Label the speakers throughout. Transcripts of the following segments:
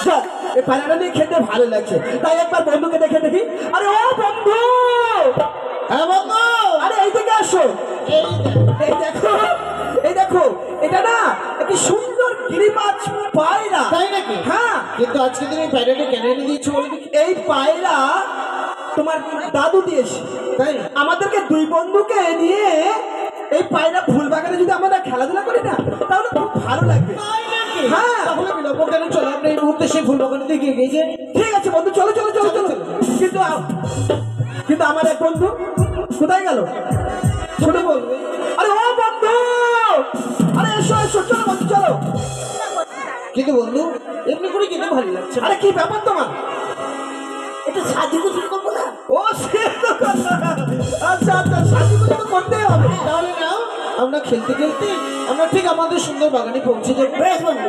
Speaker 1: আচ্ছা এই পায়রাটা নিয়ে খেতে ভালো লাগছে, তাই একবার বন্ধুকে দেখে দেখি। আরে ও বন্ধু!
Speaker 2: হ্যাঁ বন্ধু,
Speaker 1: আরে এই দিকে আসো। এই দেখো, এই দেখো, এটা না একটি সুন্দর গিরিবাজ পায়রা।
Speaker 2: তাই নাকি?
Speaker 1: হ্যাঁ।
Speaker 2: কিন্তু আজকে তুমি পায়রাটা কেন এনে দিয়েছো বলে দেখি?
Speaker 1: এই পায়রা তোমার দাদু দিয়েছে।
Speaker 2: তাই
Speaker 1: আমাদেরকে দুই বন্ধুকে নিয়ে এই পায়রা ফুল বাগানে যদি আমরা খেলাধুলা করি না, তাহলে খুব ভালো লাগবে। হ্যাঁ,
Speaker 2: তাহলে বিলম্ব কেন, চলো আমরা এই মুহূর্তে সেই ফুল বাগানে দিকে এগিয়ে যাই।
Speaker 1: ঠিক আছে বন্ধু, চলো চলো চলো চলো। কিন্তু কিন্তু আমার এক বন্ধু কোথায় গেল? ছোট বলবে। আরে ও বন্ধু! আরে এসো এসো, চলো বন্ধু চলো।
Speaker 2: কিন্তু বন্ধু এমনি করে যেতে ভালো লাগছে।
Speaker 1: আরে কি ব্যাপার তোমার?
Speaker 3: একটু সাজুগুজু করবো না?
Speaker 1: ও সে তো কথা। আচ্ছা আচ্ছা, সাজুগুজু তো করতেই হবে।
Speaker 2: তাহলে নাও, আমরা খেলতে খেলতে আমরা ঠিক আমাদের সুন্দর বাগানে পৌঁছে যাবো।
Speaker 3: বেশ বন্ধু।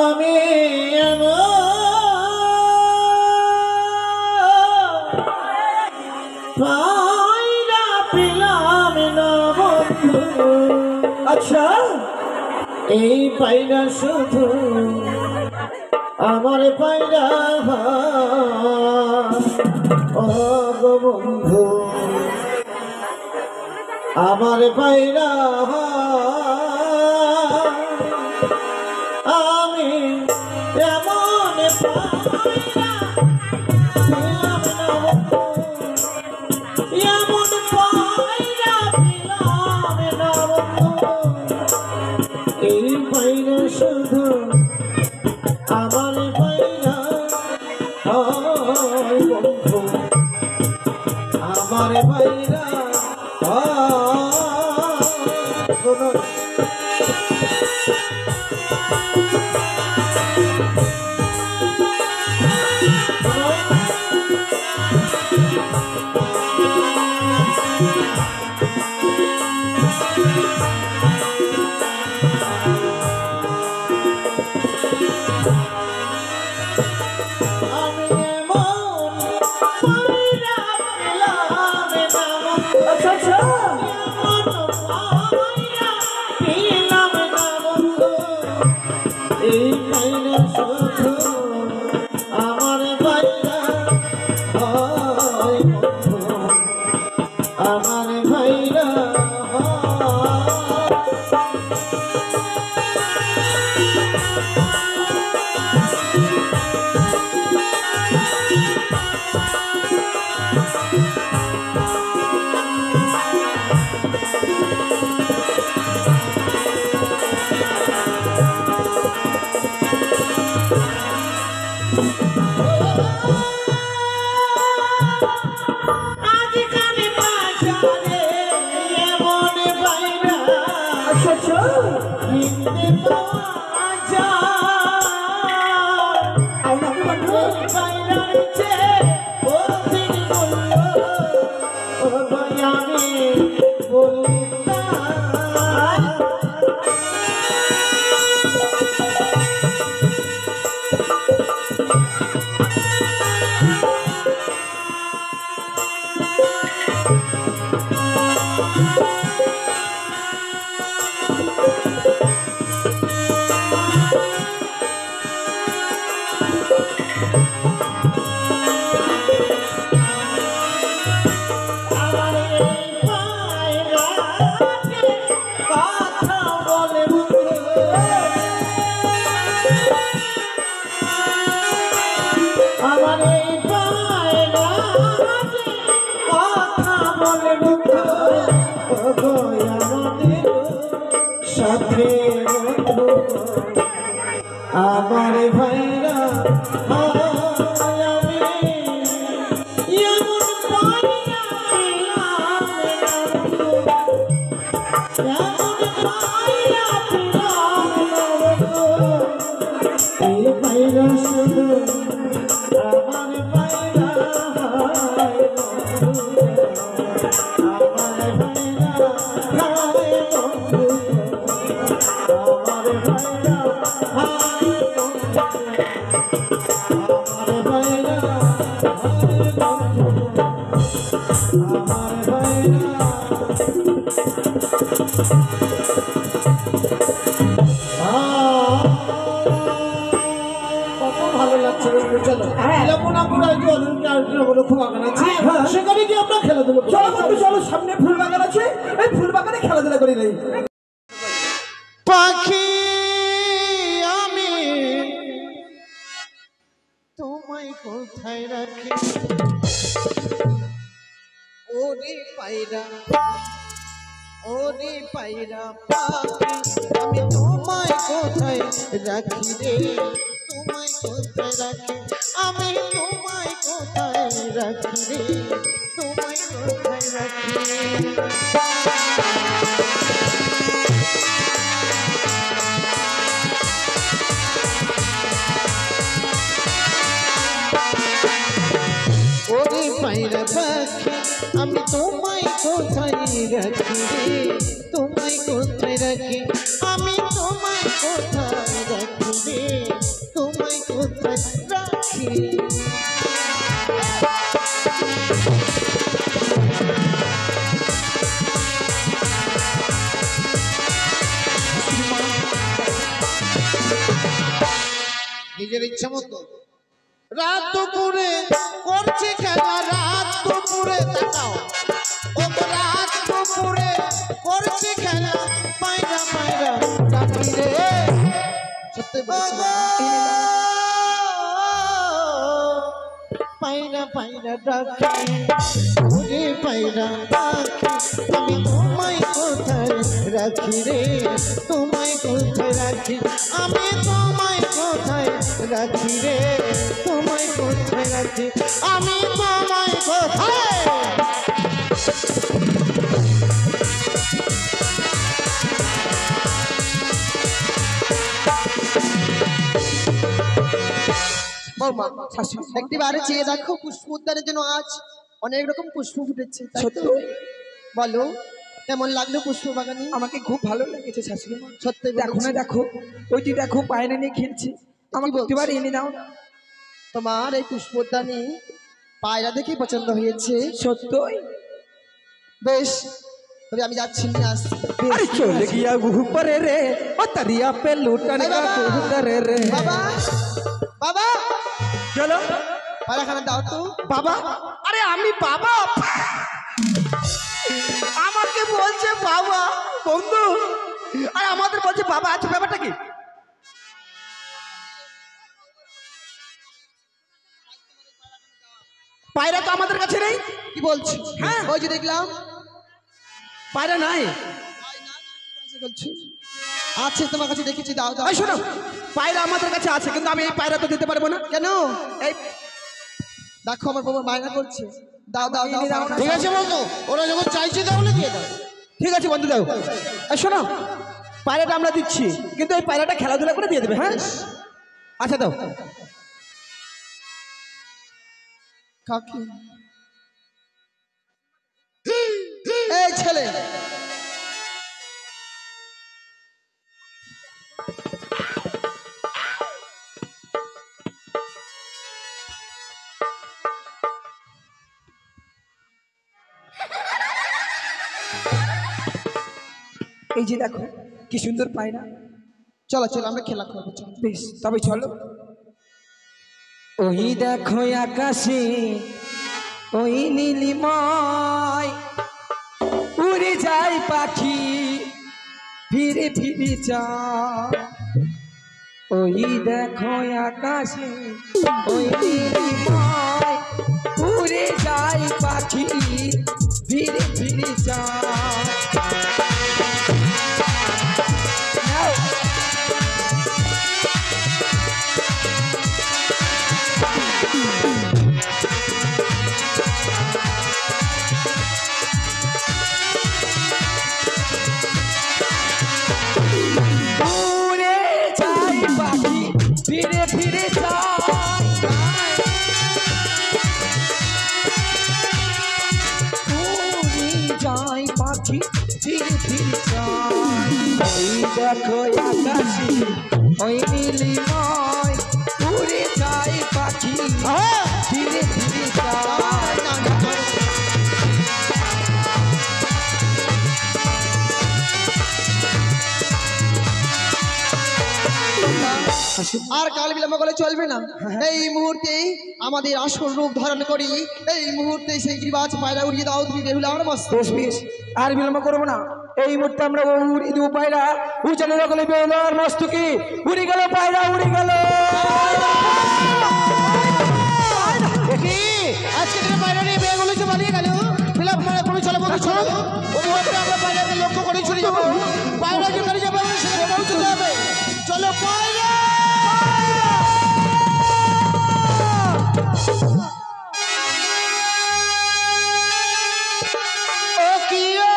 Speaker 2: আমি পায়রা পেলাম না বন্ধু।
Speaker 1: আচ্ছা,
Speaker 2: এই পায়রা শুধু আমার পায়রা ও গো বন্ধু, আমার পায়রা আমি এমন পায়রা পেলাম না বন্ধু, এমন পায়রা পেলাম না বন্ধু। এই পায়রা শুধু আমার পায়রা হয় বন্ধু, আমার পায়রা
Speaker 1: আচ্ছা আচ্ছা।
Speaker 2: এই পায়রা শুধু আমার পায়রা হয় বন্ধু, আমার পায়রা
Speaker 1: আচ্ছা আচ্ছা।
Speaker 2: কিনতে পাওয়া যায়।
Speaker 1: আমরা বন্ধু
Speaker 2: পায়রার চেয়ে অধিক মূল্য ও ভাই আমি বলি তাই। আমার এই পায়রাকে কথা বলে বন্ধু, আমার এই পায়রাকে কথা বলে বন্ধু, ও গো আমাদের সাথে বন্ধু, আমার ভাইরা আমি এমন পায়রা পেলাম না বন্ধু, এমন পায়রা পেলাম না বন্ধু। এই পায়রা শুধু আমার পায়রা হয় বন্ধু, আমার পায়রা হয় বন্ধু, আমার পায়রা হয় বন্ধু। চলো
Speaker 3: হ্যাঁ।
Speaker 2: লীলাপনাপুর আয়োজন খুব বাগান আছে
Speaker 1: হ্যাঁ।
Speaker 2: সেখানে গিয়ে আমরা খেলাধুলো করি।
Speaker 1: চলো বন্ধু চলো, সামনে ফুল বাগান আছে, এই ফুল বাগানে খেলাধুলা করি নেই।
Speaker 2: পাখি আমি তোমায় কোথায় রাখি ওরে পায়রা পাখি আমি তোমায় কোথায় রাখি রে তোমায় কোথায় রাখি আমি তোমায় কোথায় রাখি রে তোমায় কোথায় রাখি ওরে পায়রা পাখি আমি তোমায় কোথায় রাখি রে তোমায় কোথায় রাখি আমি তোমায় কোথায় রাখি রে তোমায় কোথায় রাখি নিজের ইচ্ছা মতো রাত দুপুরে করছে খেলা রাত দুপুরে তাকাও ও রাত দুপুরে করছে খেলা পায়রা ডাকি রে সত্যি বলছি পায়রা ডাকি ওরে পায়রা ডাকি আমি তোমায় কোথায় রাখি রে তোমায় কোথায় রাখি আমি তোমায় কোথায় রাখি রে তোমায় কোথায় রাখি আমি তোমায় কোথায়
Speaker 4: একটি বারে চেয়ে দেখো পুষ্প উদ্যানের জন্য আজ অনেক রকম পুষ্প ফুটেছে তাই তো?
Speaker 1: সত্যি?
Speaker 4: বলো কেমন লাগলো পুষ্প বাগানে
Speaker 1: আমাকে খুব ভালো লেগেছে শাশুড়ি মা।
Speaker 4: সত্যি
Speaker 1: দেখো না, দেখো ওইটি দেখো পায়রা নিয়ে খেলছে, আমাকে
Speaker 4: বলছো?
Speaker 1: প্রতিবার এনে দাও না।
Speaker 4: তোমার এই পুষ্প উদ্যানে পায়রা দেখে পছন্দ হয়েছে
Speaker 1: সত্যই?
Speaker 4: বেশ তবে আমি যাচ্ছি নিয়ে আসছি
Speaker 1: अरे चल गया ऊपर रे ओ तरिया पे लूटन
Speaker 4: ए
Speaker 1: का
Speaker 4: बाबा!
Speaker 1: कबूतर रे।
Speaker 4: বাবা বাবা
Speaker 1: चलो
Speaker 4: পায়রাখানা দাও তো
Speaker 1: বাবা। আরে আমি বাবা, আমাকে বলছে বাবা বন্ধু, আর আমাদের বলছে বাবা। আছে ব্যাপারটা কি? পায়রা তো আমাদের কাছে নেই।
Speaker 4: কি বলছো
Speaker 1: হ্যাঁ।
Speaker 4: ওই যে দেখলাম
Speaker 1: পায়রা নাই।
Speaker 4: আছে তোমার কাছে দেখেছি দাও দাও
Speaker 1: এই শোনো, পায়রা আমাদের কাছে আছে, কিন্তু আমি এই পায়রা তো দিতে পারবো না।
Speaker 4: কেন
Speaker 1: এই
Speaker 4: দেখো আমার বাবা মায়না করছে দাও দাও দাও
Speaker 1: এনে দাও না।
Speaker 2: ঠিক আছে বলতো ওরা যখন চাইছে তাহলে দিয়ে দাও
Speaker 1: ঠিক আছে বন্ধু, দাও। এই শোনো, পায়রাটা আমরা দিচ্ছি, কিন্তু এই পায়রাটা খেলাধুলা করে দিয়ে দেবে। হ্যাঁ আচ্ছা দাও।
Speaker 4: কাকি এই ছেলে
Speaker 1: এই যে দেখো কি সুন্দর পায়রা।
Speaker 4: চলো চলো আমরা খেলা করবো চলো
Speaker 1: বেশ তবে চলো। ওই দেখো আকাশে ওই নীলিময় উড়ে যায় পাখি ফিরে ফিরে যায়। ওই দেখো আকাশে ওই নীলিময় উড়ে যায় পাখি ফিরে ফিরে যায়। উড়ে যায় পাখি ফিরে ফিরে যায়। উড়ে যায় পাখি ফিরে ফিরে যায়। ওই দেখো আকাশে ওই নীলিময় উড়ে যায় পাখি ফিরে ফিরে যায়।
Speaker 4: আর কাল বিলম্ব করলে চলবে না। এই মুহূর্তে আমাদের আসল রূপ ধারণ করি, এই মুহূর্তে সেই গিরিবাজ পায়রা উড়িয়ে দাও তুমি বেহুলার মস্ত।
Speaker 1: বেশ বেশ, আর বিলম্ব করবো না। এই মুহূর্তে আমরা উড়িয়ে দেবো পায়রা, উচালে রাখলে বেলার মস্তকে উড়ে গেল, পায়রা উড়ে গেল।
Speaker 2: দেখি আজকে দিনে বাইরে নিয়ে বেগুলো যে বানিয়ে গেল ফিলাপ মানে কোনো চলে বন্ধু চলো ও মুহূর্তে আমরা বাইরেকে লক্ষ্য করে চলে যাবো বাইরে যে করে যাবো আমরা সেখানে পৌঁছতে হবে চলো বাইরে ও কিও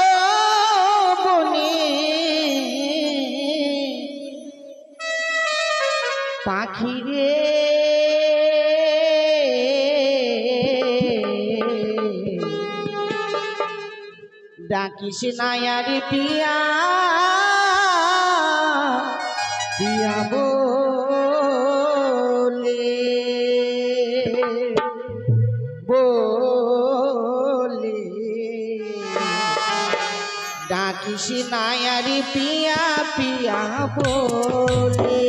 Speaker 2: ও বনি পাখি রে ডাকিস নায়ারি পিয়া পিয়া বলে বলে ডাকিস নায়ারি পিয়া পিয়া বলে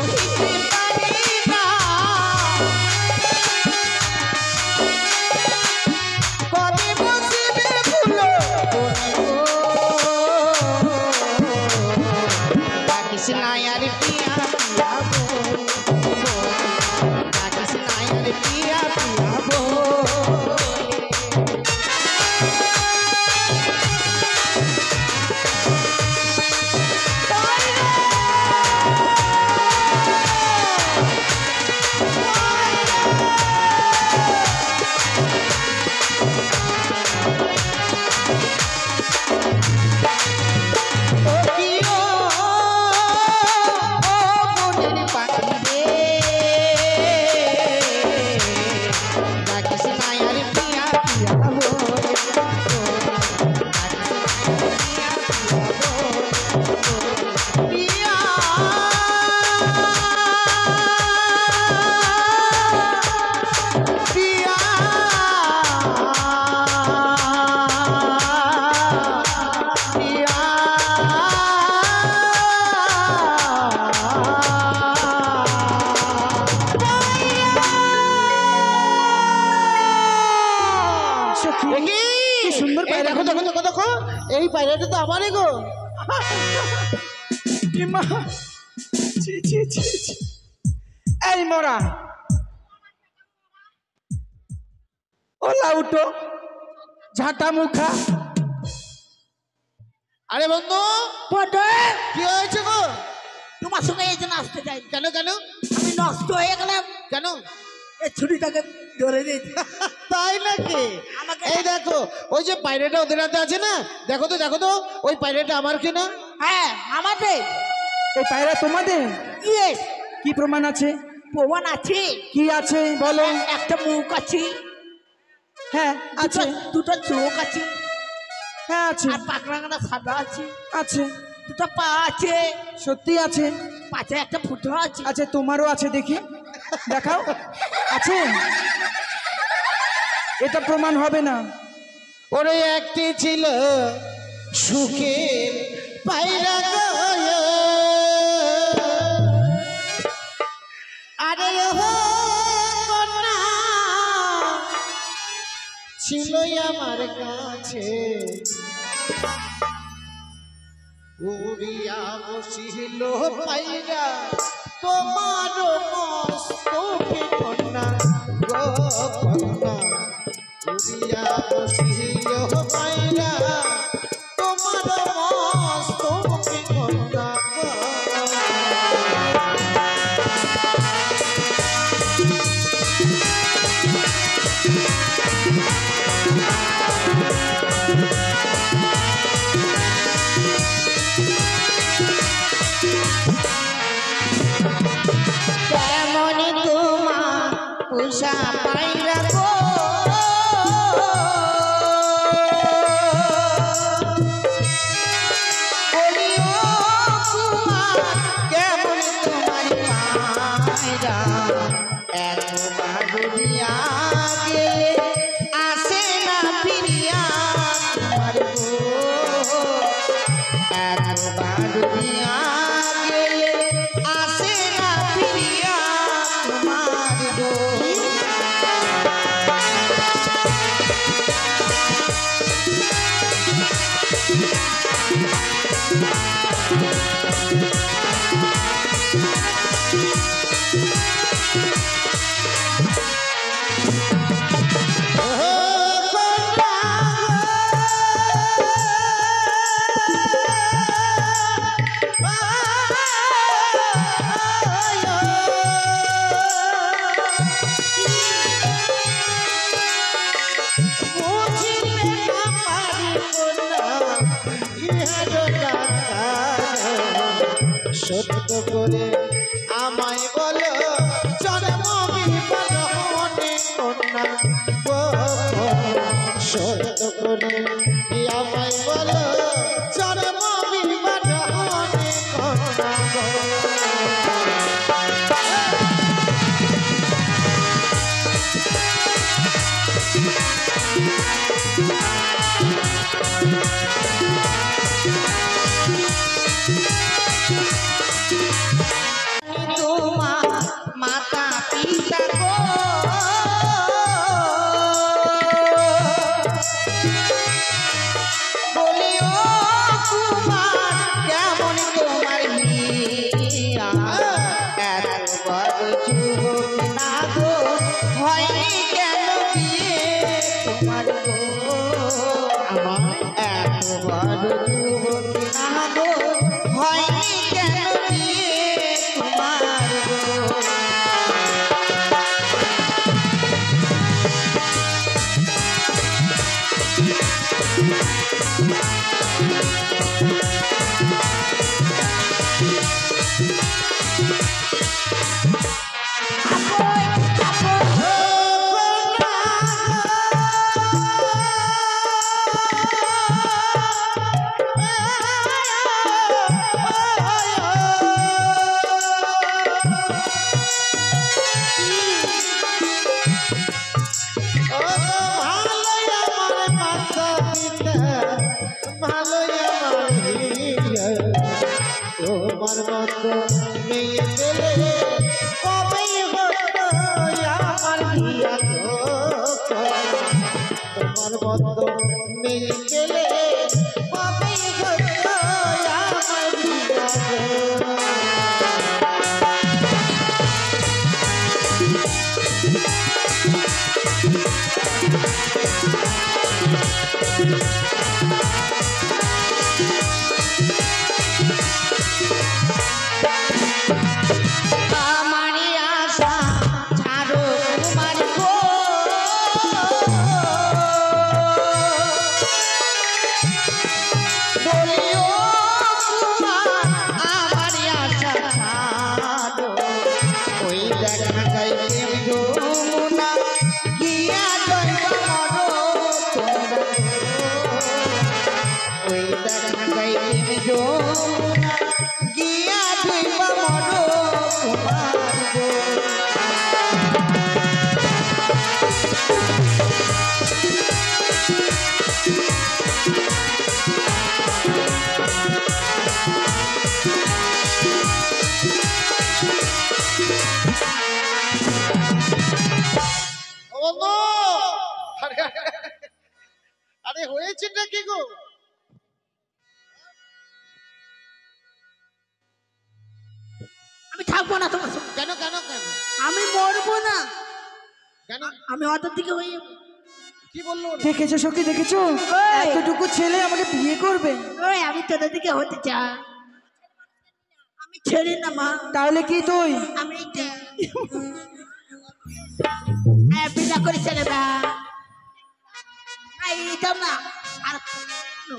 Speaker 2: সহিতে পারি না কবে বসিবে ভুলো ডাকিস নাই আর পিয়া পিয়া ডাকিস নাই আর পিয়া পিয়া দেখো দেখো দেখো দেখো এই পায়রাটা তো আমারই গো
Speaker 1: ইমা ছি ছি ছি ছি। এই মরা ওলা উঠো ঝাঁটা মুখা।
Speaker 2: আরে বন্ধু
Speaker 3: বটে
Speaker 2: কি হয়েছে গো
Speaker 3: তোমার সঙ্গে এই যে নাচতে চাই
Speaker 2: কেন কেন
Speaker 3: আমি নষ্ট হয়ে গেলাম
Speaker 2: কেন
Speaker 3: এই ছুরিটাকে ধরে দিয়েছি
Speaker 2: তাই নাকি
Speaker 3: আমাকে-
Speaker 2: এই দেখো ওই যে পায়রাটা ওদের হাতে আছে না দেখো তো ওই পায়রাটা আমার কিনা
Speaker 3: হ্যাঁ আমাদের
Speaker 1: এই পায়রা তোমাদের?
Speaker 3: ইয়েস
Speaker 1: কি প্রমাণ আছে?
Speaker 3: প্রমাণ আছে
Speaker 1: কি আছে বলো?
Speaker 3: একটা মুখ আছে
Speaker 1: হ্যাঁ আছে।
Speaker 3: দুটো চোখ আছে
Speaker 1: হ্যাঁ আছে
Speaker 3: আর পাকড়াঙ্গাটা সাদা আছে
Speaker 1: আছে।
Speaker 3: দুটো পা আছে
Speaker 1: সত্যি আছে।
Speaker 3: পাছে একটা ফুটো আছে
Speaker 1: আচ্ছা তোমারও আছে দেখি দেখাও। আছে? এটা প্রমাণ হবে না।
Speaker 2: ওরে একটি ছিল সুখের পায়রা গো আরে ও কন্যা ছিল আমার কাছে উড়িয়া বসিল পায়রা তোমার মস্তকে কন্যা গো কন্যা উড়িয়া বসিল পায়রা তোমার মস্তকে কন্যা গো
Speaker 3: কেমন তোমার উষা পাইরা গো
Speaker 2: কেমন তোমার পায়রা একবার দুনিয়া গেলে আসে না ফিরিয়া তোমার গো একবার দুনিয়া গেলে আসে না ফিরিয়া তোমার গো সত্য করে আমায় বলো জন্ম বিপদ মনে কন্যা গো সত্য করে আমায় বলো জন্ম বিপদ মনে কন্যা গো
Speaker 3: মাতা পিতা গো বলিও কুমার কেমন তোমার হিয়া এত বড় যুবক না গো হয়নি কেন বিয়ে তোমার গো আমার এত বড় যুবক না গো হয়নি কেন বিয়ে তোমার গো
Speaker 2: তোমার মতো মেয়ে পেলে কবেই হতো আমার বিয়া গো তোমার মতো মেয়ে পেলে কবেই হতো আমার বিয়া গো
Speaker 3: আমারি আশা ছাড়ো তোমার গো বলিও কুমার আমারি আশা ছাড়ো ওই দেখা যায় প্রেম যমুনা গিয়া জন্ম মরো তোমরা ওই দেখা যায় প্রেম যমুনা গিয়া জন্ম মরো তোমার গো
Speaker 2: বন্ধু আরে হয়েছে নাকি গো
Speaker 3: আমি থাকবো না তোমার সঙ্গে।
Speaker 2: কেন কেন কেন
Speaker 3: আমি মরবো না
Speaker 2: কেন
Speaker 3: আমি অর্ধের দিকে হয়ে যাবো।
Speaker 2: কি বললো ওরা?
Speaker 1: দেখেছো সখী দেখেছো এতটুকু ছেলে আমাকে বিয়ে করবে
Speaker 3: ওই আমি তোদের দিকে হতে চাই আমি ছেড়ে না মা
Speaker 1: তাহলে কি তুই
Speaker 3: আমি এইটা বিনা করে ছেড়ে না এইটা না আর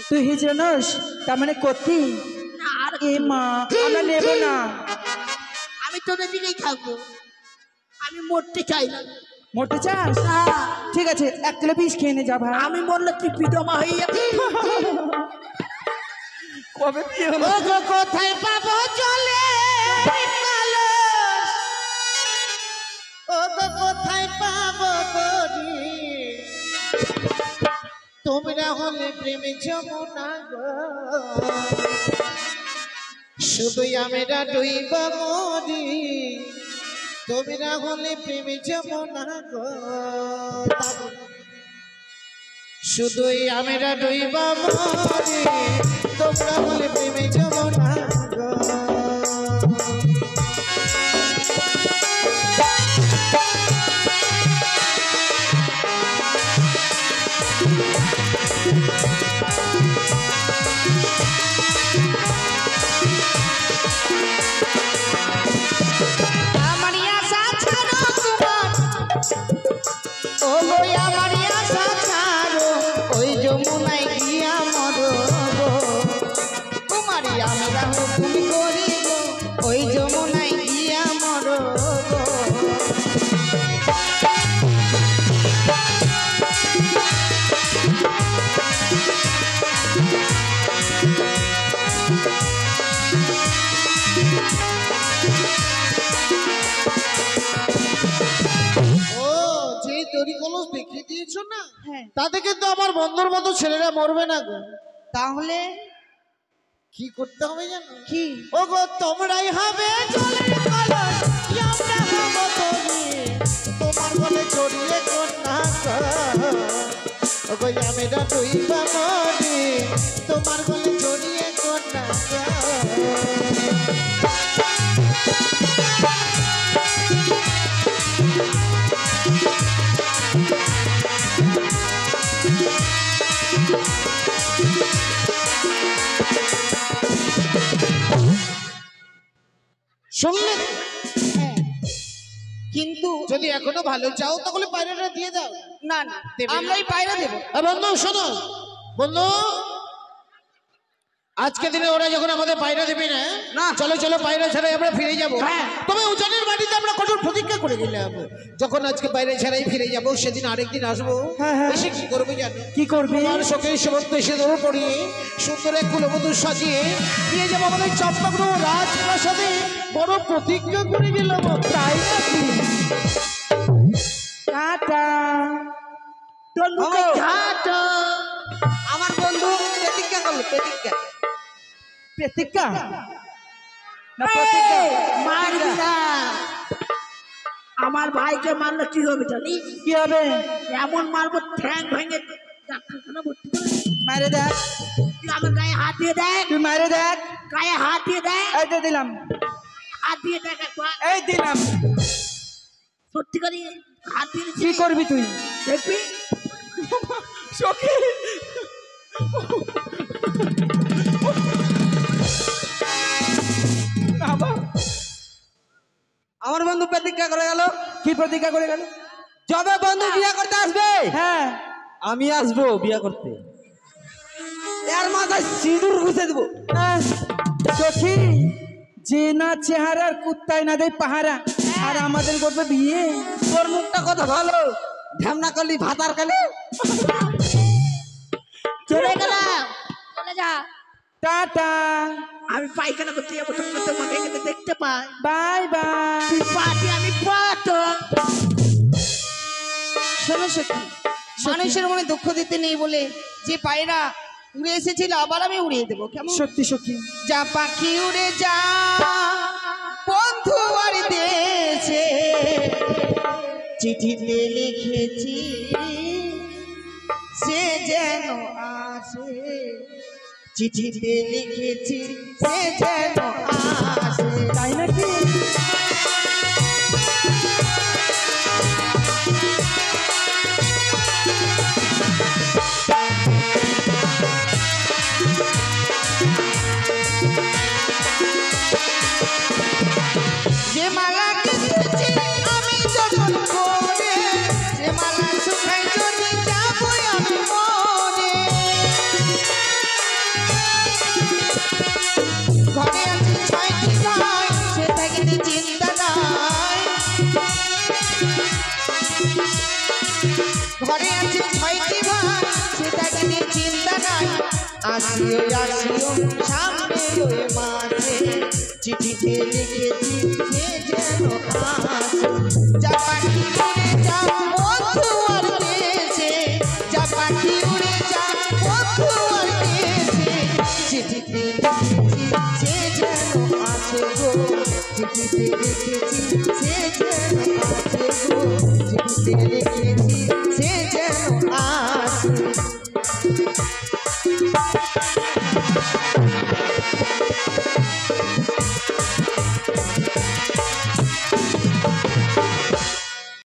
Speaker 1: তুই হিজড়ানস তার মানে কতি
Speaker 3: না, আর
Speaker 1: এ মা আমরা নেব না
Speaker 3: আমি তোদের দিকেই থাকবো আমি মরতে চাই না
Speaker 1: মরতে চাস
Speaker 3: না,
Speaker 1: ঠিক আছে এক কিলো পিস খেয়ে নে যা ভাই
Speaker 3: আমি মরলে তুই বিধবা হয়ে যাবি
Speaker 1: কবে বিয়ে হলো
Speaker 3: ও গো কোথায় পাবো চলে
Speaker 2: ও তো কোথায় পাবো তোরি তোমরা হলে প্রেমে যমুনা গো শুধুই আমরা ডুইবা মরি তোমরা হলে প্রেমে যমুনা গো শুধুই আমরা ডুইবা মরি তোমরা হলে প্রেমে যমুনা গো
Speaker 3: আমারি আশা ছাড়ো তোমার ও গো আমারি আশা ছাড়ো ওই যমুনায় গিয়া মরো গো কুমারী আমি রাহু তুমি করি গো ওই যমুনায় গিয়া মরো গো
Speaker 2: ও যেই দড়ি কলস দেখিয়ে দিয়েছো না
Speaker 3: হ্যাঁ
Speaker 2: তাতে কিন্তু আমার বন্ধুর মতো ছেলেরা মরবে না গো
Speaker 3: তাহলে
Speaker 2: কি করতে হবে জানো
Speaker 3: কি
Speaker 2: ও গো তোমরাই হবে জলের কলস আমরা হব জড়িয়ে কন্যা ওগো আমরা দুই বামনি তোমার গলে জড়িয়ে কন্যা শুনলে
Speaker 3: কিন্তু
Speaker 2: যদি এখনো ভালো চাও তাহলে পায়রাটা দিয়ে দাও
Speaker 3: না না
Speaker 2: দেবে না?
Speaker 3: আমরাই পায়রা দেবো।
Speaker 2: বন্ধু শোনো বন্ধু আজকে দিনে ওরা যখন আমাদের পায়রা দেবে না
Speaker 3: না।
Speaker 2: চলো চলো পায়রা ছাড়াই আমরা ফিরে যাব
Speaker 3: হ্যাঁ।
Speaker 2: তবে উজানের বাড়িতে আমরা কঠোর প্রতিজ্ঞা করে গেলাম যখন আজকে পায়রা ছাড়াই ফিরে যাব সেদিন আরেকদিন আসবো এসে কি করবো জানো
Speaker 1: কি করবি?
Speaker 2: তোমার শোকে সমস্ত এসে ধরে পড়িয়ে সুন্দর এক কুলবধূ সাজিয়ে নিয়ে যাবো আমাদের চম্পাগ্রহ রাজপ্রাসাদে বড় প্রতিজ্ঞা করে গেলাম
Speaker 1: তাই নাকি? টাটা।
Speaker 3: টাটা। আমার বন্ধু প্রতিজ্ঞা করলো প্রতিজ্ঞা
Speaker 1: প্রতিজ্ঞা না প্রতিজ্ঞা?
Speaker 3: মারবি না। আমার ভাইকে মারলে কি হবে জানি?
Speaker 1: কি হবে?
Speaker 3: এমন মারবো ঠ্যাং ভেঙে ডাক্তারখানা ভর্তি করে দেব।
Speaker 1: মারে দেখ,
Speaker 3: তুই আমার গায়ে হাত দিয়ে দেখ,
Speaker 1: তুই মারে দেখ।
Speaker 3: গায়ে হাত দিয়ে দেখ,
Speaker 1: এই তো দিলাম,
Speaker 3: হাত দিয়ে দেখ একবার।
Speaker 1: এই দিলাম।
Speaker 3: সত্যি করে হাত দিয়ে
Speaker 1: কি করবি তুই?
Speaker 3: দেখবি
Speaker 1: সখী
Speaker 4: আমার বন্ধু প্রতিজ্ঞা করে গেল।
Speaker 1: কি প্রতিজ্ঞা করে গেল?
Speaker 4: যবে বন্ধু বিয়ে করতে আসবে
Speaker 1: হ্যাঁ,
Speaker 4: আমি আসবো বিয়ে করতে, এর মাথায় সিঁদুর ঘুষে দেবো।
Speaker 1: সখী যে না চেহারার কুত্তায় না দেয় পাহারা, আর আমাদের করবে বিয়ে?
Speaker 4: তোর মুখটা কত ভালো, ঢ্যামনা করলি ভাতার কালে।
Speaker 3: চলে গেলাম, চলে যা।
Speaker 1: টাটা,
Speaker 3: আমি পায়খানা করতে যাবো, তোমরা তো মনে গেলে দেখতে পাই।
Speaker 1: Bye bye.
Speaker 3: তুই পাটি আমি পাতো।
Speaker 4: শোনো সখী, মানুষের মনে দুঃখ দিতে নেই বলে যে পায়রা উড়ে এসেছিল আবার আমি উড়িয়ে দেবো কেমন?
Speaker 1: সত্যি সখী,
Speaker 4: যা পাখি উড়ে যা বন্ধু আর দেশে, চিঠিতে লিখেছি সে যেন আসে, চিঠিতে লিখেছি সে যেন আসে।
Speaker 1: তাই নাকি?
Speaker 4: যে মালা গেঁথেছি আমি যখন করে, যে মালা শুকাই যদি যাবো আমি মরে। ঘরে আছে 6টি ভাই, সে থাকিনি চিন্তা নাই। ঘরে আছে 6টি ভাই, সে থাকিনি চিন্তা নাই। আসিও আসিও সামনে ওই মাঝে, চিঠিতে লিখেছি সে যেন আসে। যা পাখি উড়ে যা বন্ধু আর দেশে, যা পাখি উড়ে যা বন্ধু আর দেশে, চিঠিতে লিখেছি সে যেন আসে গো, চিঠিতে লিখেছি সে যেন আসে গো, চিঠিতে লিখেছি সে যেন আসে।